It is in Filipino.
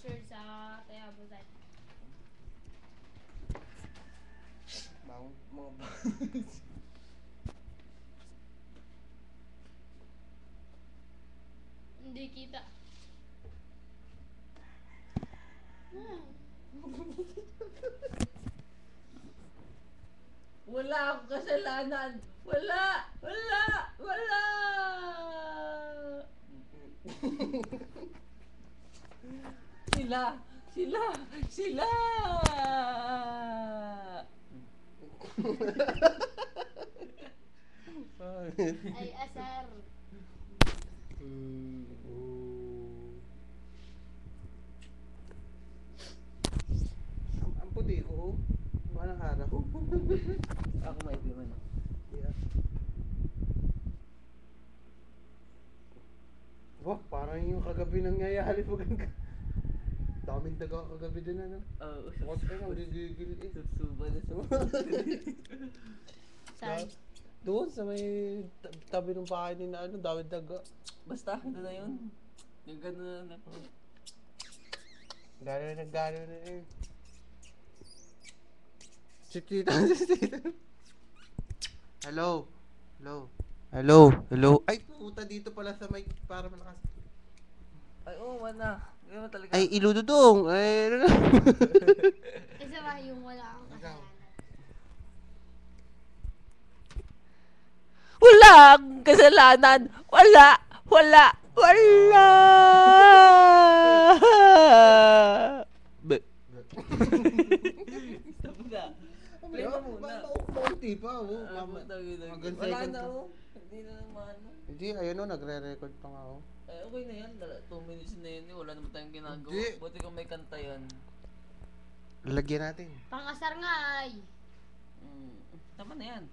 voucher sa Tayabo site. Mga Hindi kita. Wala akong kasalanan. Wala! Wala! Wala! Sila! Sila! Sila! Ay, asar. Ang puti ko. Walang araw. Ako maitim ano. Yeah. Wah, parang yung kagabi nangyayari pag daming daga kagabi din ano. Oo. Bakit ka nang gigigil eh. Susuba na sa Saan? Doon sa may tabi ng bahay ni na ano, daming daga. Basta, ito na yun. Yung gano'n na. Gano na eh. Si tita. Hello. Hello. Hello. Hello. Ay, puta dito pala sa mic para malakas. Ay, oo, wala. Ganun talaga. Ay, ilududong. Ay, ano na. Isa ba yung wala akong kasalanan? Wala akong kasalanan. Wala. Wala. Wala. Stop na. Play mo muna. Maunti pa, oh. Hanggang Wala second na, to. oh. Hindi na naman. Hindi, ayun o, nagre-record pa nga, oh. Eh, okay na yan. 2 minutes na yun. Wala naman tayong ginagawa. Hindi. Buti kung may kanta yan. Lalagyan natin. Pang-asar nga ay. Tama na yan.